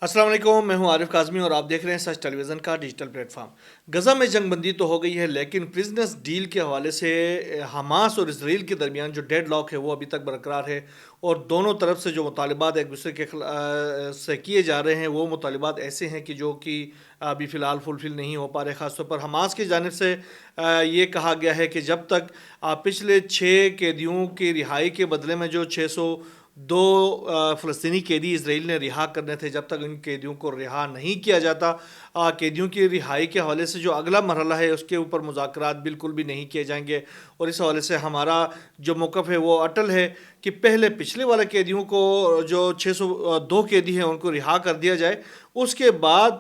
السلام علیکم، میں ہوں عارف کاظمی اور آپ دیکھ رہے ہیں سچ ٹیلی ویژن کا ڈیجیٹل پلیٹ فارم۔ غزہ میں جنگ بندی تو ہو گئی ہے، لیکن پرزنرز ڈیل کے حوالے سے حماس اور اسرائیل کے درمیان جو ڈیڈ لاک ہے وہ ابھی تک برقرار ہے، اور دونوں طرف سے جو مطالبات ایک دوسرے کے سے کیے جا رہے ہیں وہ مطالبات ایسے ہیں کہ ابھی فی الحال فلفل نہیں ہو پا رہے۔ خاص طور پر حماس کی جانب سے یہ کہا گیا ہے کہ جب تک پچھلے 6 قیدیوں کی رہائی کے بدلے میں جو 602 فلسطینی قیدی اسرائیل نے رہا کرنے تھے، جب تک ان قیدیوں کو رہا نہیں کیا جاتا، قیدیوں کی رہائی کے حوالے سے جو اگلا مرحلہ ہے اس کے اوپر مذاکرات بالکل بھی نہیں کیے جائیں گے۔ اور اس حوالے سے ہمارا جو موقف ہے وہ اٹل ہے کہ پہلے پچھلے والے قیدیوں کو، جو 602 قیدی ہیں، ان کو رہا کر دیا جائے۔ اس کے بعد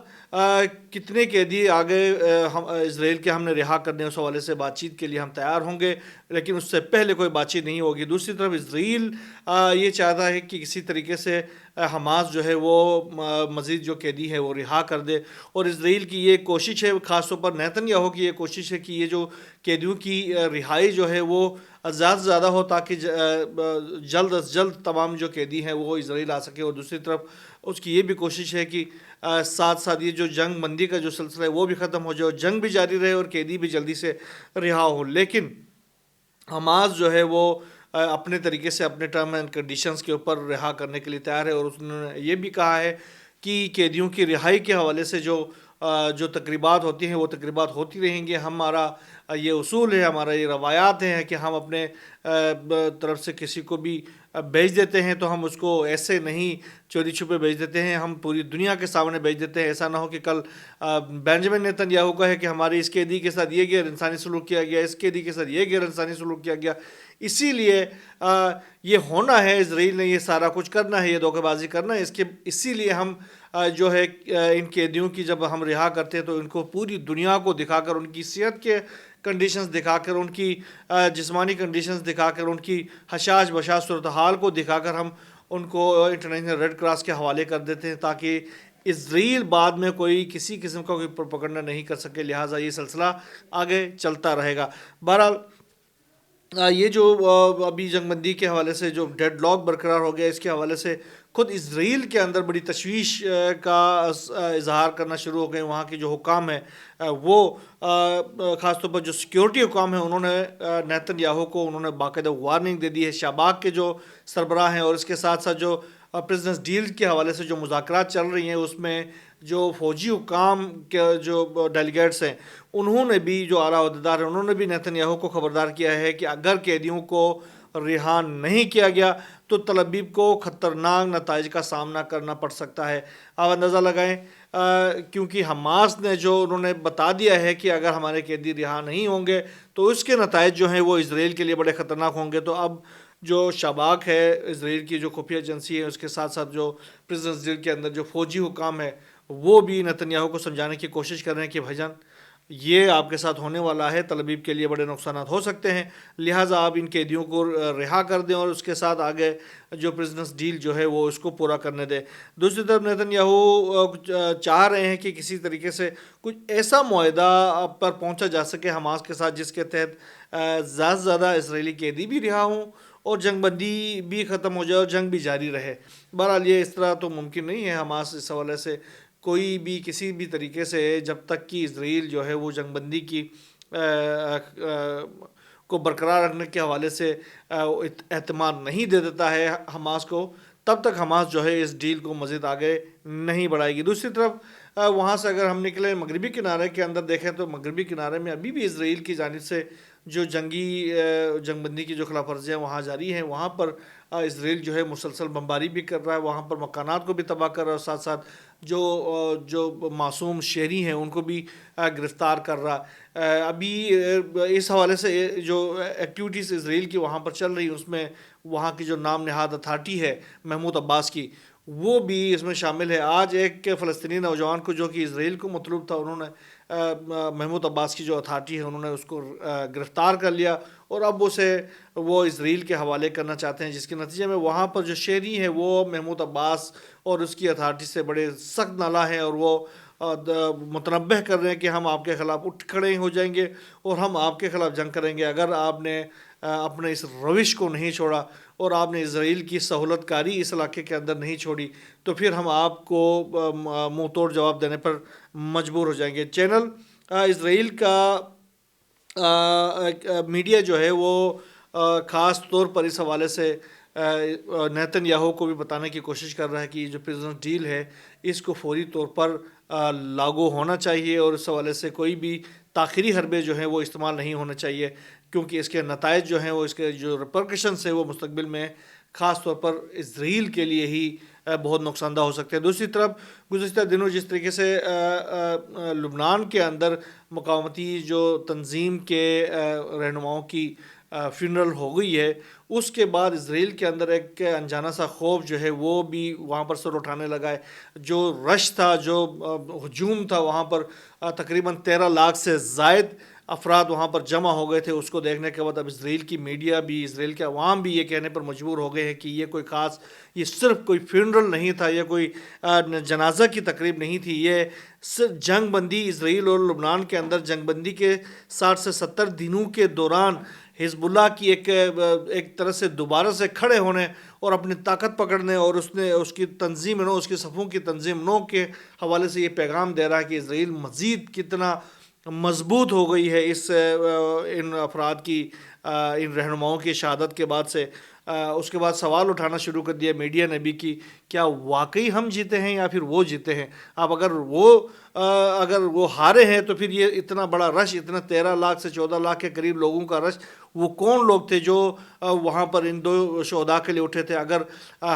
کتنے قیدی آگے اسرائیل کے ہم نے رہا کرنے، اس حوالے سے بات چیت کے لیے ہم تیار ہوں گے، لیکن اس سے پہلے کوئی بات چیت نہیں ہوگی۔ دوسری طرف اسرائیل یہ چاہتا ہے کہ کسی طریقے سے حماس جو ہے وہ مزید جو قیدی ہے وہ رہا کر دے، اور اسرائیل کی یہ کوشش ہے، خاص طور پر نیتن یاہو کی یہ کوشش ہے کہ یہ جو قیدیوں کی رہائی جو ہے وہ زیادہ سے زیادہ ہو، تاکہ جلد از جلد تمام جو قیدی ہیں وہ اسرائیل آ سکے۔ اور دوسری طرف اس کی یہ بھی کوشش ہے کہ ساتھ ساتھ یہ جو جنگ بندی کا جو سلسلہ ہے وہ بھی ختم ہو جائے، اور جنگ بھی جاری رہے اور قیدی بھی جلدی سے رہا ہو۔ لیکن حماس جو ہے وہ اپنے طریقے سے اپنے ٹرم اینڈ کنڈیشنز کے اوپر رہا کرنے کے لیے تیار ہے، اور اس نے یہ بھی کہا ہے کہ قیدیوں کی رہائی کے حوالے سے جو تقریبات ہوتی ہیں وہ تقریبات ہوتی رہیں گے۔ ہمارا یہ اصول ہے، ہمارا یہ روایات ہیں کہ ہم اپنے طرف سے کسی کو بھی بیچ دیتے ہیں تو ہم اس کو ایسے نہیں چوری چھپے بیچ دیتے ہیں، ہم پوری دنیا کے سامنے بیچ دیتے ہیں۔ ایسا نہ ہو کہ کل بینجامن نیتن یاہو کا ہے کہ ہمارے اس قیدی کے ساتھ یہ غیر انسانی سلوک کیا گیا، اس قیدی کے ساتھ یہ غیر انسانی سلوک کیا گیا۔ اسی لیے یہ ہونا ہے، اسرائیل نے یہ سارا کچھ کرنا ہے، یہ دھوکہ بازی کرنا ہے، اسی لیے ہم جو ہے ان قیدیوں کی جب ہم رہا کرتے ہیں تو ان کو پوری دنیا کو دکھا کر، ان کی صحت کے کنڈیشنز دکھا کر، ان کی جسمانی کنڈیشنز دکھا کر، ان کی حشاش بشاش صورتحال کو دکھا کر ہم ان کو انٹرنیشنل ریڈ کراس کے حوالے کر دیتے ہیں، تاکہ اسرائیل بعد میں کسی قسم کا کوئی پروپیگنڈا نہیں کر سکے۔ لہٰذا یہ سلسلہ آگے چلتا رہے گا۔ بہرحال یہ جو ابھی جنگ بندی کے حوالے سے جو ڈیڈ لاک برقرار ہو گیا، اس کے حوالے سے خود اسرائیل کے اندر بڑی تشویش کا اظہار کرنا شروع ہو گئے۔ وہاں کے جو حکام ہیں وہ خاص طور پر جو سیکیورٹی حکام ہیں، انہوں نے نیتن یاہو کو انہوں نے باقاعدہ وارننگ دے دی ہے۔ شاباک کے جو سربراہ ہیں، اور اس کے ساتھ ساتھ جو پریزنس ڈیل کے حوالے سے جو مذاکرات چل رہی ہیں، اس میں جو فوجی حکام کے جو ڈیلیگیٹس ہیں، انہوں نے بھی، جو اعلیٰ عہدیدار ہیں، انہوں نے بھی نیتن یاہو کو خبردار کیا ہے کہ اگر قیدیوں کو رہا نہیں کیا گیا تو تل ابیب کو خطرناک نتائج کا سامنا کرنا پڑ سکتا ہے۔ آپ اندازہ لگائیں، کیونکہ حماس نے جو انہوں نے بتا دیا ہے کہ اگر ہمارے قیدی رہا نہیں ہوں گے تو اس کے نتائج جو ہیں وہ اسرائیل کے لیے بڑے خطرناک ہوں گے۔ تو اب جو شاباک ہے، اسرائیل کی جو خفیہ ایجنسی ہے، اس کے ساتھ ساتھ جو پریزنس ڈیل کے اندر جو فوجی حکام ہے، وہ بھی نیتن یاہو کو سمجھانے کی کوشش کر رہے ہیں کہ بھائی جان یہ آپ کے ساتھ ہونے والا ہے، تل ابیب کے لیے بڑے نقصانات ہو سکتے ہیں، لہٰذا آپ ان قیدیوں کو رہا کر دیں اور اس کے ساتھ آگے جو پریزنس ڈیل جو ہے وہ اس کو پورا کرنے دیں۔ دوسری طرف نیتن یاہو چاہ رہے ہیں کہ کسی طریقے سے کچھ ایسا معاہدہ پر پہنچا جا سکے حماس کے ساتھ جس کے تحت زیادہ سے زیادہ اسرائیلی قیدی بھی رہا ہوں اور جنگ بندی بھی ختم ہو جائے اور جنگ بھی جاری رہے۔ بہرحال یہ اس طرح تو ممکن نہیں ہے۔ حماس اس حوالے سے کوئی بھی کسی بھی طریقے سے، جب تک کہ اسرائیل جو ہے وہ جنگ بندی کی کو برقرار رکھنے کے حوالے سے اعتماد نہیں دے دیتا ہے حماس کو، تب تک حماس جو ہے اس ڈیل کو مزید آگے نہیں بڑھائے گی۔ دوسری طرف وہاں سے اگر ہم نکلیں مغربی کنارے کے اندر دیکھیں تو مغربی کنارے میں ابھی بھی اسرائیل کی جانب سے جو جنگ بندی کی جو خلاف ورزیاں وہاں جاری ہیں، وہاں پر اسرائیل جو ہے مسلسل بمباری بھی کر رہا ہے، وہاں پر مکانات کو بھی تباہ کر رہا ہے، اور ساتھ ساتھ جو معصوم شہری ہیں ان کو بھی گرفتار کر رہا ہے۔ ابھی اس حوالے سے جو ایکٹیویٹیز اسرائیل کی وہاں پر چل رہی، اس میں وہاں کی جو نام نہاد اتھارٹی ہے محمود عباس کی، وہ بھی اس میں شامل ہے۔ آج ایک فلسطینی نوجوان کو جو کہ اسرائیل کو مطلوب تھا، انہوں نے محمود عباس کی جو اتھارٹی ہے انہوں نے اس کو گرفتار کر لیا، اور اب وہ اسرائیل کے حوالے کرنا چاہتے ہیں، جس کے نتیجے میں وہاں پر جو شہری ہیں وہ محمود عباس اور اس کی اتھارٹی سے بڑے سخت نالاں ہیں، اور وہ متنبہ کر رہے ہیں کہ ہم آپ کے خلاف اٹھ کھڑے ہو جائیں گے اور ہم آپ کے خلاف جنگ کریں گے اگر آپ نے اپنے اس روش کو نہیں چھوڑا۔ اور آپ نے اسرائیل کی سہولت کاری اس علاقے کے اندر نہیں چھوڑی تو پھر ہم آپ کو منہ توڑ جواب دینے پر مجبور ہو جائیں گے۔ چینل اسرائیل کا میڈیا جو ہے وہ خاص طور پر اس حوالے سے نیتن یاہو کو بھی بتانے کی کوشش کر رہا ہے کہ جو پریزنس ڈیل ہے اس کو فوری طور پر لاگو ہونا چاہیے، اور اس حوالے سے کوئی بھی تاخیری حربے جو ہیں وہ استعمال نہیں ہونے چاہیے، کیونکہ اس کے نتائج جو ہیں وہ اس کے جو ریپرکشنس ہیں وہ مستقبل میں خاص طور پر اسرائیل کے لیے ہی بہت نقصان دہ ہو سکتے ہیں۔ دوسری طرف گزشتہ دنوں جس طریقے سے لبنان کے اندر مقاومتی جو تنظیم کے رہنماؤں کی فنرل ہو گئی ہے، اس کے بعد اسرائیل کے اندر ایک انجانہ سا خوف جو ہے وہ بھی وہاں پر سر اٹھانے لگا ہے۔ جو رش تھا، جو ہجوم تھا، وہاں پر تقریباً 13 لاکھ سے زائد افراد وہاں پر جمع ہو گئے تھے۔ اس کو دیکھنے کے بعد اب اسرائیل کی میڈیا بھی، اسرائیل کے عوام بھی یہ کہنے پر مجبور ہو گئے ہیں کہ یہ کوئی خاص، یہ صرف کوئی فنرل نہیں تھا، یہ کوئی جنازہ کی تقریب نہیں تھی، یہ جنگ بندی اسرائیل اور لبنان کے اندر جنگ بندی کے 60 سے 70 دنوں کے دوران حزب اللہ کی ایک طرح سے دوبارہ سے کھڑے ہونے اور اپنی طاقت پکڑنے، اور اس کی تنظیم نو، اس کی صفوں کی تنظیم نو کے حوالے سے یہ پیغام دے رہا ہے کہ اسرائیل مزید کتنا مضبوط ہو گئی ہے ان افراد کی، ان رہنماؤں کی شہادت کے بعد سے۔ اس کے بعد سوال اٹھانا شروع کر دیا میڈیا نے بھی کہ کیا واقعی ہم جیتے ہیں یا پھر وہ جیتے ہیں؟ اب اگر وہ ہارے ہیں تو پھر یہ اتنا بڑا رش، اتنا 13 لاکھ سے 14 لاکھ کے قریب لوگوں کا رش، وہ کون لوگ تھے جو وہاں پر ان دو شہداء کے لیے اٹھے تھے؟ اگر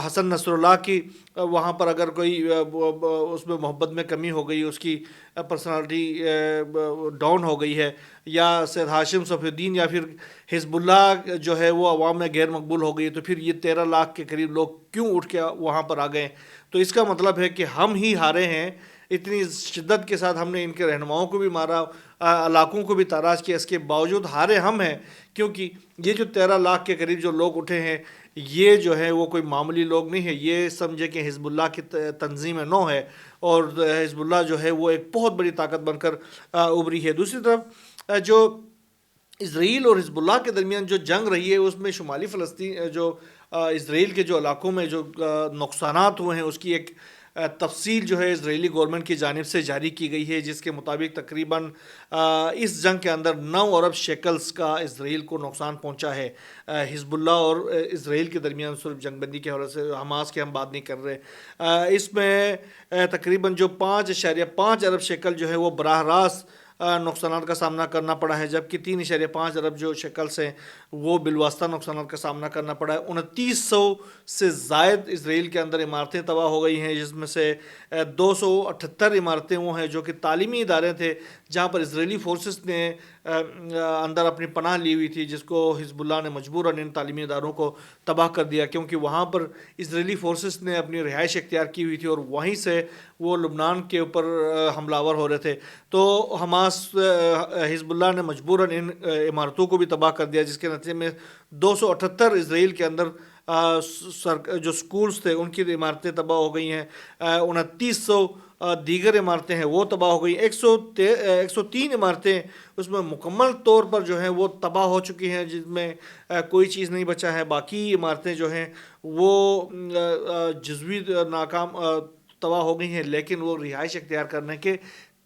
حسن نصر اللہ کی وہاں پر اگر کوئی اس میں محبت میں کمی ہو گئی، اس کی پرسنالٹی ڈاؤن ہو گئی ہے، یا سید ہاشم صفی الدین یا پھر حزب اللہ جو ہے وہ عوام میں غیر مقبول ہو گئی، تو پھر یہ 13 لاکھ کے قریب لوگ کیوں اٹھ کے وہاں پر آ گئے؟ تو اس کا مطلب ہے کہ ہم ہی ہارے ہیں۔ اتنی شدت کے ساتھ ہم نے ان کے رہنماؤں کو بھی مارا، علاقوں کو بھی تاراج کیا، اس کے باوجود ہارے ہم ہیں، کیونکہ یہ جو 13 لاکھ کے قریب جو لوگ اٹھے ہیں یہ جو ہے وہ کوئی معمولی لوگ نہیں ہے۔ یہ سمجھے کہ حزب اللہ کی تنظیم نو ہے، اور حزب اللہ جو ہے وہ ایک بہت بڑی طاقت بن کر ابھری ہے۔ دوسری طرف جو اسرائیل اور حزب اللہ کے درمیان جو جنگ رہی ہے، اس میں شمالی فلسطین جو اسرائیل کے جو علاقوں میں جو نقصانات ہوئے ہیں اس کی ایک تفصیل جو ہے اسرائیلی گورنمنٹ کی جانب سے جاری کی گئی ہے، جس کے مطابق تقریباً اس جنگ کے اندر 9 ارب شیکلز کا اسرائیل کو نقصان پہنچا ہے۔ حزب اللہ اور اسرائیل کے درمیان صرف جنگ بندی کے حوالے سے، حماس کی ہم بات نہیں کر رہے، اس میں تقریباً جو 5.5 ارب شیکل جو ہے وہ براہ راست نقصانات کا سامنا کرنا پڑا ہے، جبکہ 3.5 ارب جو شیکلز ہیں وہ بالواسطہ نقصانات کا سامنا کرنا پڑا ہے۔ 2900 سے زائد اسرائیل کے اندر عمارتیں تباہ ہو گئی ہیں، جس میں سے 278 عمارتیں وہ ہیں جو کہ تعلیمی ادارے تھے، جہاں پر اسرائیلی فورسز نے اندر اپنی پناہ لی ہوئی تھی، جس کو حزب اللہ نے مجبوراً ان تعلیمی اداروں کو تباہ کر دیا، کیونکہ وہاں پر اسرائیلی فورسز نے اپنی رہائش اختیار کی ہوئی تھی اور وہیں سے وہ لبنان کے اوپر حملہ آور ہو رہے تھے۔ تو حماس، حزب اللہ نے مجبوراً ان عمارتوں کو بھی تباہ کر دیا، جس کے نتیجے میں 278 اسرائیل کے اندر جو سکولز تھے ان کی عمارتیں تباہ ہو گئی ہیں، 2900 دیگر عمارتیں ہیں وہ تباہ ہو گئی، 103 عمارتیں اس میں مکمل طور پر جو ہیں وہ تباہ ہو چکی ہیں، جس میں کوئی چیز نہیں بچا ہے۔ باقی عمارتیں جو ہیں وہ جزوی ناکام تباہ ہو گئی ہیں، لیکن وہ رہائش اختیار کرنے کے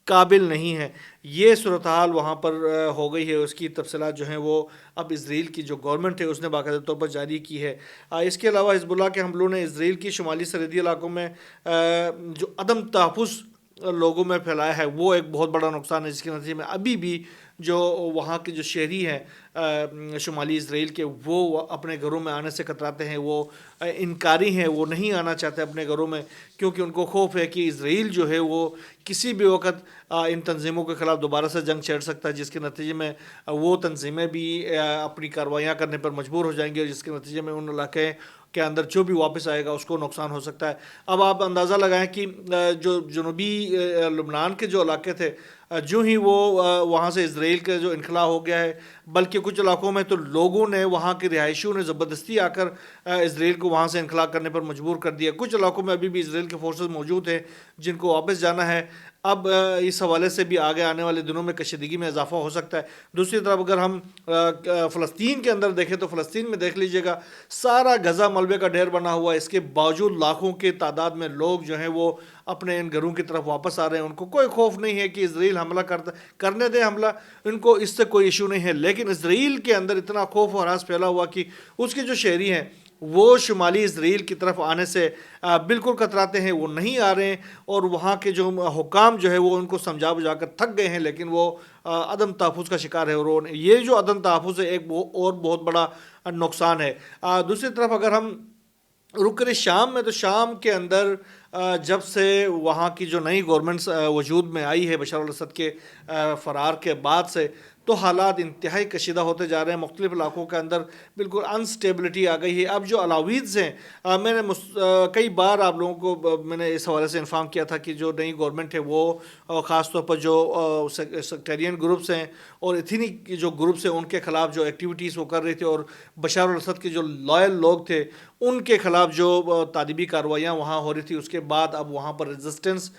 قابل نہیں ہے۔ یہ صورتحال وہاں پر ہو گئی ہے، اس کی تفصیلات جو ہیں وہ اب اسرائیل کی جو گورنمنٹ ہے اس نے باقاعدہ طور پر جاری کی ہے۔ اس کے علاوہ حزب اللہ کے حملوں نے اسرائیل کی شمالی سرحدی علاقوں میں جو عدم تحفظ لوگوں میں پھیلایا ہے وہ ایک بہت بڑا نقصان ہے، جس کے نتیجے میں ابھی بھی جو وہاں کے جو شہری ہیں شمالی اسرائیل کے، وہ اپنے گھروں میں آنے سے کتراتے ہیں، وہ انکاری ہیں، وہ نہیں آنا چاہتے اپنے گھروں میں، کیونکہ ان کو خوف ہے کہ اسرائیل جو ہے وہ کسی بھی وقت ان تنظیموں کے خلاف دوبارہ سے جنگ چھیڑ سکتا ہے، جس کے نتیجے میں وہ تنظیمیں بھی اپنی کارروائیااں کرنے پر مجبور ہو جائیں گے، اور جس کے نتیجے میں ان علاقے کے اندر جو بھی واپس آئے گا اس کو نقصان ہو سکتا ہے۔ اب آپ اندازہ لگائیں کہ جو جنوبی لبنان کے جو علاقے تھے جو ہی وہ وہاں سے اسرائیل کا جو انخلا ہو گیا ہے، بلکہ کچھ علاقوں میں تو لوگوں نے، وہاں کے رہائشیوں نے زبردستی آ کر اسرائیل کو وہاں سے انخلا کرنے پر مجبور کر دیا. کچھ علاقوں میں ابھی بھی اسرائیل کے فورسز موجود ہیں جن کو واپس جانا ہے. اب اس حوالے سے بھی آگے آنے والے دنوں میں کشیدگی میں اضافہ ہو سکتا ہے. دوسری طرف اگر ہم فلسطین کے اندر دیکھیں تو فلسطین میں دیکھ لیجئے گا سارا غزہ ملبے کا ڈھیر بنا ہوا ہے. اس کے باوجود لاکھوں کی تعداد میں لوگ جو ہیں وہ اپنے ان گھروں کی طرف واپس آ رہے ہیں. ان کو کوئی خوف نہیں ہے کہ اسرائیل حملہ کرنے دے حملہ، ان کو اس سے کوئی ایشو نہیں ہے. لیکن اسرائیل کے اندر اتنا خوف و ہراس پھیلا ہوا کہ اس کے جو شہری ہیں وہ شمالی اسرائیل کی طرف آنے سے بالکل کتراتے ہیں، وہ نہیں آ رہے ہیں. اور وہاں کے جو حکام جو ہے وہ ان کو سمجھا بجھا کر تھک گئے ہیں، لیکن وہ عدم تحفظ کا شکار ہے. اور یہ جو عدم تحفظ ہے ایک اور بہت بڑا نقصان ہے. دوسری طرف اگر ہم رک کرے شام میں، تو شام کے اندر جب سے وہاں کی جو نئی گورنمنٹ وجود میں آئی ہے بشار الاسد کے فرار کے بعد سے، تو حالات انتہائی کشیدہ ہوتے جا رہے ہیں. مختلف علاقوں کے اندر بالکل انسٹیبلٹی آ گئی ہے. اب جو علاویز ہیں، میں نے کئی بار آپ لوگوں کو میں نے اس حوالے سے انفارم کیا تھا کہ جو نئی گورنمنٹ ہے وہ خاص طور پر جو سیکٹیرین گروپس ہیں اور ایتھنک جو گروپس ہیں ان کے خلاف جو ایکٹیویٹیز وہ کر رہے تھے، اور بشار الاسد کے جو لائل لوگ تھے ان کے خلاف جو تادیبی کارروائیاں وہاں ہو رہی تھی، اس کے بعد اب وہاں پر ریزسٹنس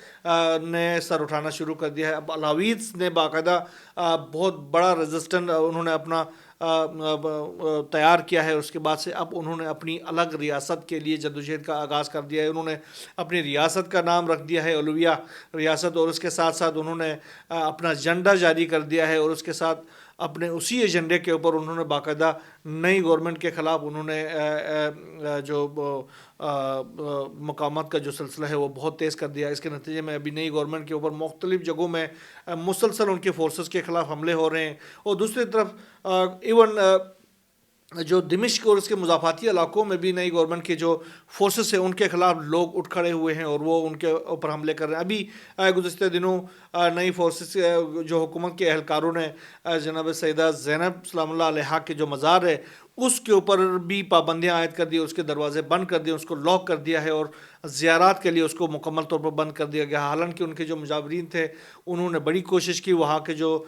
نے سر اٹھانا شروع کر دیا ہے. اب علاویز نے باقاعدہ بہت بڑا ریزسٹنس انہوں نے اپنا تیار کیا ہے. اس کے بعد سے اب انہوں نے اپنی الگ ریاست کے لیے جدوجہد کا آغاز کر دیا ہے. انہوں نے اپنی ریاست کا نام رکھ دیا ہے علویہ ریاست، اور اس کے ساتھ ساتھ انہوں نے اپنا ایجنڈا جاری کر دیا ہے. اور اس کے ساتھ اپنے اسی ایجنڈے کے اوپر انہوں نے باقاعدہ نئی گورنمنٹ کے خلاف انہوں نے جو مقامات کا جو سلسلہ ہے وہ بہت تیز کر دیا. اس کے نتیجے میں ابھی نئی گورنمنٹ کے اوپر مختلف جگہوں میں مسلسل ان کے فورسز کے خلاف حملے ہو رہے ہیں. اور دوسری طرف ایون جو دمشق اور اس کے مضافاتی علاقوں میں بھی نئی گورنمنٹ کے جو فورسز ہیں ان کے خلاف لوگ اٹھ کھڑے ہوئے ہیں اور وہ ان کے اوپر حملے کر رہے ہیں. ابھی گزشتہ دنوں نئی فورسز جو حکومت کے اہلکاروں نے جناب سیدہ زینب سلام اللہ علیہا کے جو مزار ہے اس کے اوپر بھی پابندیاں عائد کر دی، اس کے دروازے بند کر دیے، اس کو لاک کر دیا ہے اور زیارات کے لیے اس کو مکمل طور پر بند کر دیا گیا. حالانکہ ان کے جو مجاورین تھے انہوں نے بڑی کوشش کی، وہاں کے جو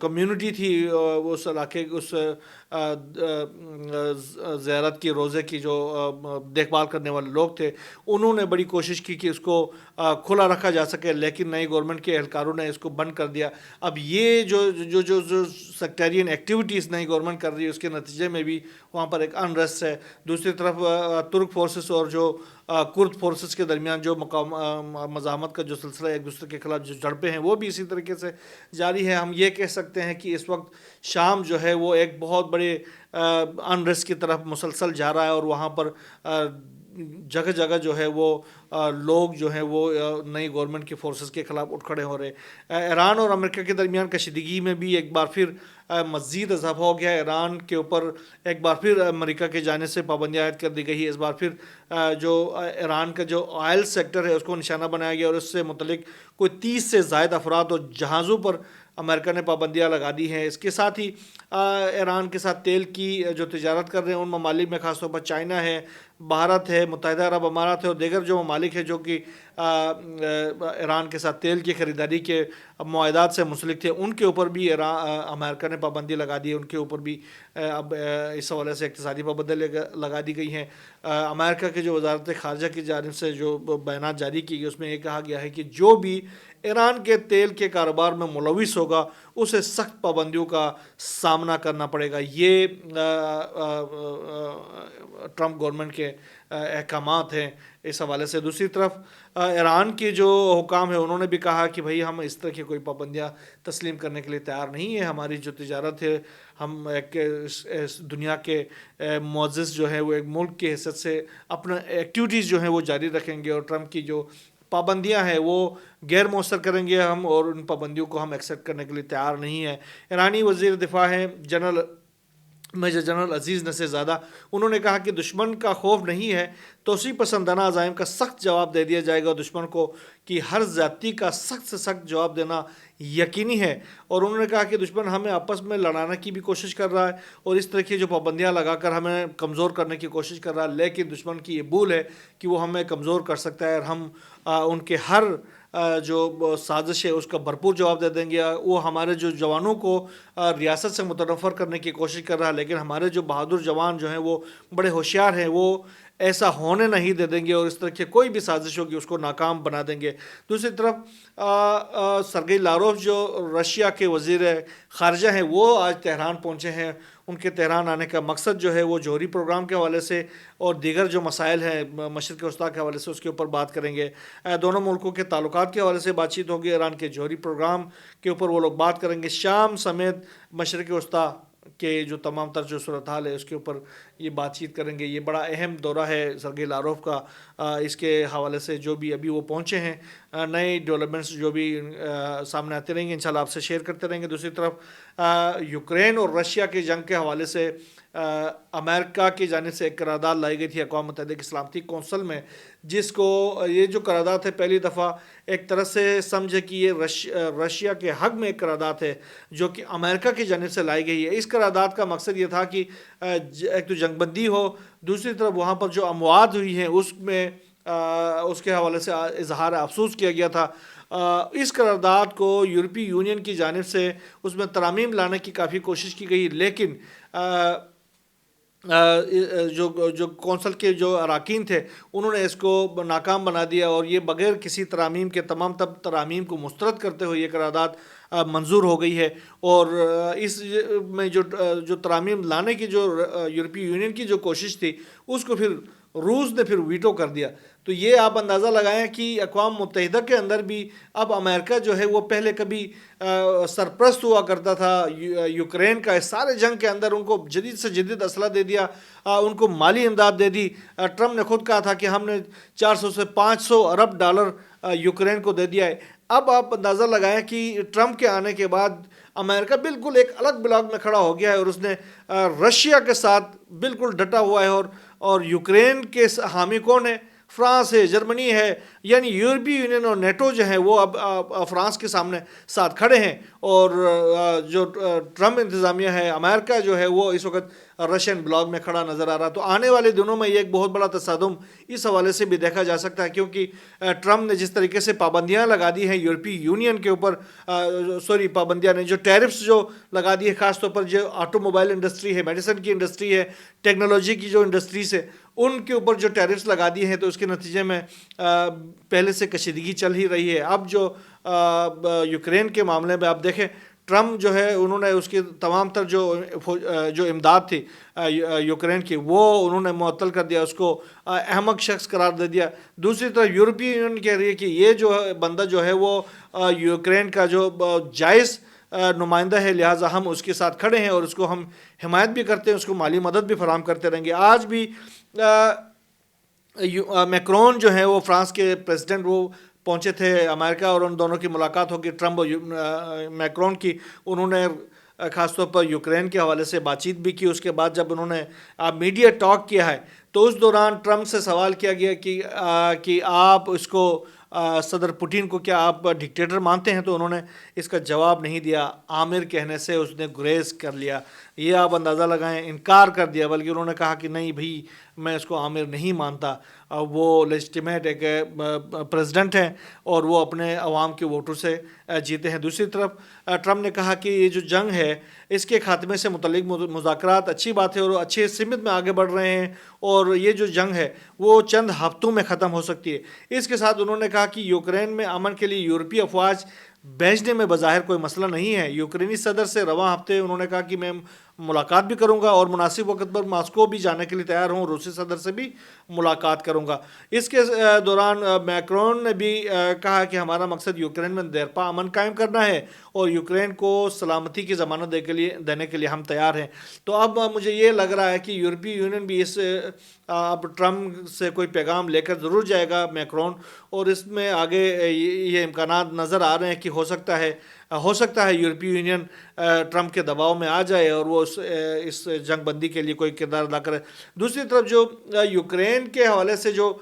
کمیونٹی تھی اس علاقے اس زیارت کی روزے کی جو دیکھ بھال کرنے والے لوگ تھے انہوں نے بڑی کوشش کی کہ اس کو کھلا رکھا جا سکے، لیکن نئی گورنمنٹ کے اہلکاروں نے اس کو بند کر دیا. اب یہ جو سیکٹیرین ایکٹیویٹیز نئی گورنمنٹ کر رہی ہے اس کے نتیجے میں بھی وہاں پر ایک انریسٹ ہے. دوسری طرف ترک فورسز اور جو کرد فورسز کے درمیان جو مزاحمت کا جو سلسلہ ہے، ایک دوسرے کے خلاف جو جھڑپیں ہیں وہ بھی اسی طریقے سے جاری ہے. ہم یہ کہہ سکتے ہیں کہ اس وقت شام جو ہے وہ ایک بہت بڑے انریسٹ کی طرف مسلسل جا رہا ہے، اور وہاں پر جگہ جگہ جو ہے وہ لوگ جو ہیں وہ نئی گورنمنٹ کے فورسز کے خلاف اٹھ کھڑے ہو رہے ہیں. ایران اور امریکہ کے درمیان کشیدگی میں بھی ایک بار پھر مزید اضافہ ہو گیا ہے. ایران کے اوپر ایک بار پھر امریکہ کی جانب سے پابندیاں عائد کر دی گئی ہے. اس بار پھر جو ایران کا جو آئل سیکٹر ہے اس کو نشانہ بنایا گیا، اور اس سے متعلق کوئی 30 سے زائد افراد اور جہازوں پر امریکہ نے پابندیاں لگا دی ہیں. اس کے ساتھ ہی ایران کے ساتھ تیل کی جو تجارت کر رہے ہیں ان ممالک میں خاص طور پر چائنا ہے، بھارت ہے، متحدہ عرب امارات ہے اور دیگر جو ممالک ہیں جو کہ ایران کے ساتھ تیل کی خریداری کے معاہدات سے منسلک تھے، ان کے اوپر بھی امریکہ نے پابندی لگا دی ہے. ان کے اوپر بھی اب اس حوالے سے اقتصادی پابندیاں لگا دی گئی ہیں. امریکہ کے جو وزارت خارجہ کی جانب سے جو بیانات جاری کی گئی اس میں یہ کہا گیا ہے کہ جو بھی ایران کے تیل کے کاروبار میں ملوث ہوگا اسے سخت پابندیوں کا سامنا کرنا پڑے گا. یہ ٹرمپ گورنمنٹ کے احکامات ہیں اس حوالے سے. دوسری طرف ایران کے جو حکام ہیں انہوں نے بھی کہا کہ بھئی ہم اس طرح کی کوئی پابندیاں تسلیم کرنے کے لیے تیار نہیں ہیں. ہماری جو تجارت ہے ہم ایک دنیا کے معزز جو ہے وہ ایک ملک کی حیثیت سے اپنا ایکٹیویٹیز جو ہیں وہ جاری رکھیں گے، اور ٹرمپ کی جو پابندیاں ہیں وہ غیر مؤثر کریں گے ہم، اور ان پابندیوں کو ہم ایکسیپٹ کرنے کے لیے تیار نہیں ہیں. ایرانی وزیر دفاع ہیں میجر جنرل عزیز نصر زادہ، انہوں نے کہا کہ دشمن کا خوف نہیں ہے، توسیع پسندانہ عزائم کا سخت جواب دے دیا جائے گا دشمن کو کہ ہر زیادتی کا سخت سے سخت جواب دینا یقینی ہے. اور انہوں نے کہا کہ دشمن ہمیں آپس میں لڑانے کی بھی کوشش کر رہا ہے اور اس طرح کی جو پابندیاں لگا کر ہمیں کمزور کرنے کی کوشش کر رہا ہے, لیکن دشمن کی یہ بھول ہے کہ وہ ہمیں کمزور کر سکتا ہے اور ہم ان کے ہر جو سازش ہے اس کا بھرپور جواب دے دیں گے. وہ ہمارے جو جوانوں کو ریاست سے متنفر کرنے کی کوشش کر رہا ہے, لیکن ہمارے جو بہادر جوان جو ہیں وہ بڑے ہوشیار ہیں, وہ ایسا ہونے نہیں دے دیں گے اور اس طرح کی کوئی بھی سازش ہوگی اس کو ناکام بنا دیں گے. دوسری طرف سرگئی لاروف جو رشیا کے وزیر خارجہ ہیں وہ آج تہران پہنچے ہیں. ان کے تہران آنے کا مقصد جو ہے وہ جوہری پروگرام کے حوالے سے اور دیگر جو مسائل ہیں مشرق وسطیٰ کے حوالے سے اس کے اوپر بات کریں گے. دونوں ملکوں کے تعلقات کے حوالے سے بات چیت ہوگی. ایران کے جوہری پروگرام کے اوپر وہ لوگ بات کریں گے. شام سمیت مشرق وسطیٰ کے جو تمام تر جو صورتحال ہے اس کے اوپر یہ بات چیت کریں گے. یہ بڑا اہم دورہ ہے سرگئی لاروف کا. اس کے حوالے سے جو بھی ابھی وہ پہنچے ہیں نئے ڈیولپمنٹس جو بھی سامنے آتے رہیں گے انشاءاللہ آپ سے شیئر کرتے رہیں گے. دوسری طرف یوکرین اور رشیا کی جنگ کے حوالے سے امریکہ کی جانب سے ایک قرارداد لائی گئی تھی اقوام متحدہ کی سلامتی کونسل میں, جس کو یہ جو قرارداد ہے پہلی دفعہ ایک طرح سے سمجھے کہ یہ رشیا کے حق میں ایک قرارداد ہے جو کہ امریکہ کی جانب سے لائی گئی ہے. اس قرارداد کا مقصد یہ تھا کہ ایک تو جنگ بندی ہو, دوسری طرف وہاں پر جو اموات ہوئی ہیں اس میں اس کے حوالے سے اظہار افسوس کیا گیا تھا. اس قرارداد کو یورپی یونین کی جانب سے اس میں ترامیم لانے کی کافی کوشش کی گئی, لیکن جو کونسل کے جو اراکین تھے انہوں نے اس کو ناکام بنا دیا اور یہ بغیر کسی ترامیم کے تمام ترامیم کو مسترد کرتے ہوئے یہ قرارداد منظور ہو گئی ہے. اور اس میں جو ترامیم لانے کی جو یورپی یونین کی جو کوشش تھی اس کو پھر روس نے پھر ویٹو کر دیا. تو یہ آپ اندازہ لگائیں کہ اقوام متحدہ کے اندر بھی اب امریکہ جو ہے وہ پہلے کبھی سرپرست ہوا کرتا تھا یوکرین کا, اس سارے جنگ کے اندر ان کو جدید سے جدید اسلحہ دے دیا, ان کو مالی امداد دے دی. ٹرمپ نے خود کہا تھا کہ ہم نے 400 سے 500 ارب ڈالر یوکرین کو دے دیا ہے. اب آپ اندازہ لگائیں کہ ٹرمپ کے آنے کے بعد امریکہ بالکل ایک الگ بلاک میں کھڑا ہو گیا ہے اور اس نے رشیا کے ساتھ بالکل ڈٹا ہوا ہے. اور یوکرین کے حامی کون ہے؟ فرانس ہے, جرمنی ہے, یعنی یورپی یونین اور نیٹو جو ہیں وہ اب فرانس کے سامنے ساتھ کھڑے ہیں. اور جو ٹرمپ انتظامیہ ہے امریکہ جو ہے وہ اس وقت رشین بلاک میں کھڑا نظر آ رہا. تو آنے والے دنوں میں یہ ایک بہت بڑا تصادم اس حوالے سے بھی دیکھا جا سکتا ہے, کیونکہ ٹرمپ نے جس طریقے سے پابندیاں لگا دی ہیں یورپی یونین کے اوپر, پابندیاں نے جو ٹیرفز جو لگا دی ہے, خاص طور پر جو آٹو موبائل انڈسٹری ہے, میڈیسن کی انڈسٹری ہے, ٹیکنالوجی کی جو انڈسٹریز ہے ان کے اوپر جو ٹیرفز لگا دیے ہیں, تو اس کے نتیجے میں پہلے سے کشیدگی چل ہی رہی ہے. اب جو یوکرین کے معاملے میں آپ دیکھیں ٹرمپ جو ہے انہوں نے اس کی تمام تر جو امداد تھی یوکرین کی وہ انہوں نے معطل کر دیا, اس کو احمق شخص قرار دے دیا. دوسری طرف یورپی یونین کہہ رہی ہے کہ یہ جو بندہ جو ہے وہ یوکرین کا جو جائز نمائندہ ہے, لہٰذا ہم اس کے ساتھ کھڑے ہیں اور اس کو ہم حمایت بھی کرتے ہیں, اس کو مالی مدد بھی فراہم کرتے رہیں گے. آج بھی میکرون جو ہیں وہ فرانس کے پریزیڈنٹ وہ پہنچے تھے امریکہ اور ان دونوں کی ملاقات ہوگی ٹرمپ اور میکرون کی. انہوں نے خاص طور پر یوکرین کے حوالے سے بات چیت بھی کی. اس کے بعد جب انہوں نے میڈیا ٹاک کیا ہے تو اس دوران ٹرمپ سے سوال کیا گیا کہ آپ اس کو صدر پوٹین کو کیا آپ ڈکٹیٹر مانتے ہیں, تو انہوں نے اس کا جواب نہیں دیا. عامر کہنے سے اس نے گریز کر لیا. یہ آپ اندازہ لگائیں, انکار کر دیا, بلکہ انہوں نے کہا کہ نہیں بھائی میں اس کو عامر نہیں مانتا. وہ لیجٹیمیٹ ایک پریزیڈنٹ ہیں اور وہ اپنے عوام کے ووٹوں سے جیتے ہیں. دوسری طرف ٹرمپ نے کہا کہ یہ جو جنگ ہے اس کے خاتمے سے متعلق مذاکرات اچھی بات ہے اور اچھے سمت میں آگے بڑھ رہے ہیں, اور یہ جو جنگ ہے وہ چند ہفتوں میں ختم ہو سکتی ہے. اس کے ساتھ انہوں نے کہا کہ یوکرین میں امن کے لیے یورپی افواج بھیجنے میں بظاہر کوئی مسئلہ نہیں ہے. یوکرینی صدر سے رواں ہفتے انہوں نے کہا کہ میں ملاقات بھی کروں گا اور مناسب وقت پر ماسکو بھی جانے کے لیے تیار ہوں, روسی صدر سے بھی ملاقات کروں گا. اس کے دوران میکرون نے بھی کہا کہ ہمارا مقصد یوکرین میں دیرپا امن قائم کرنا ہے اور یوکرین کو سلامتی کی ضمانت دینے کے لیے ہم تیار ہیں. تو اب مجھے یہ لگ رہا ہے کہ یورپی یونین بھی اس اب ٹرمپ سے کوئی پیغام لے کر ضرور جائے گا میکرون, اور اس میں آگے یہ امکانات نظر آ رہے ہیں کہ ہو سکتا ہے ہو سکتا ہے یورپی یونین ٹرمپ کے دباؤ میں آ جائے اور وہ اس جنگ بندی کے لیے کوئی کردار ادا کرے. دوسری طرف جو یوکرین کے حوالے سے جو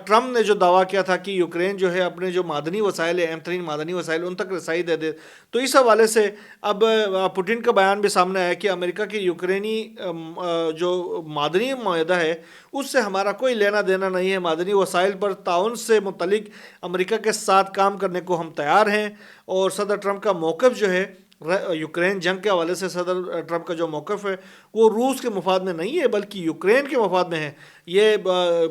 ٹرمپ نے جو دعویٰ کیا تھا کہ یوکرین جو ہے اپنے جو معدنی وسائل اہم ترین معدنی وسائل ان تک رسائی دے دے, تو اس حوالے سے اب پوٹن کا بیان بھی سامنے آیا کہ امریکہ کی یوکرینی جو معدنی معاہدہ ہے اس سے ہمارا کوئی لینا دینا نہیں ہے, معدنی وسائل پر تعاون سے متعلق امریکہ کے ساتھ کام کرنے کو ہم تیار ہیں. اور صدر ٹرمپ کا موقف جو ہے یوکرین جنگ کے حوالے سے صدر ٹرمپ کا جو موقف ہے وہ روس کے مفاد میں نہیں ہے بلکہ یوکرین کے مفاد میں ہے, یہ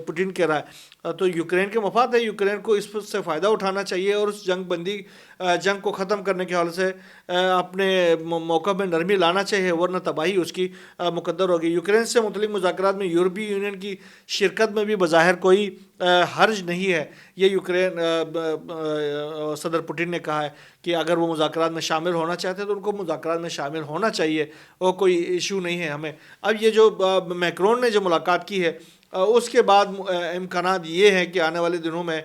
پوٹن کہہ رہا ہے. تو یوکرین کے مفاد ہے, یوکرین کو اس سے فائدہ اٹھانا چاہیے اور اس جنگ کو ختم کرنے کے حوالے سے اپنے موقع میں نرمی لانا چاہیے, ورنہ تباہی اس کی مقدر ہوگی. یوکرین سے متعلق مذاکرات میں یورپی یونین کی شرکت میں بھی بظاہر کوئی حرج نہیں ہے, یہ یوکرین صدر پوٹن نے کہا ہے کہ اگر وہ مذاکرات میں شامل ہونا چاہتے ہیں تو ان کو مذاکرات میں شامل ہونا چاہیے, اور کوئی ایشو نہیں ہے ہمیں. اب یہ جو میکرون نے جو ملاقات کی ہے اس کے بعد امکانات یہ ہیں کہ آنے والے دنوں میں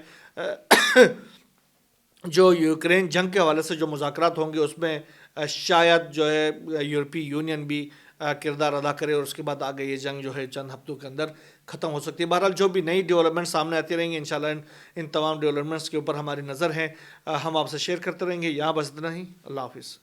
جو یوکرین جنگ کے حوالے سے جو مذاکرات ہوں گے اس میں شاید جو ہے یورپی یونین بھی کردار ادا کرے, اور اس کے بعد آگے یہ جنگ جو ہے چند ہفتوں کے اندر ختم ہو سکتی ہے. بہرحال جو بھی نئی ڈیولپمنٹ سامنے آتی رہیں گی انشاءاللہ ان تمام ڈیولپمنٹس کے اوپر ہماری نظر ہے, ہم آپ سے شیئر کرتے رہیں گے. یہاں بس اتنا ہی, اللہ حافظ.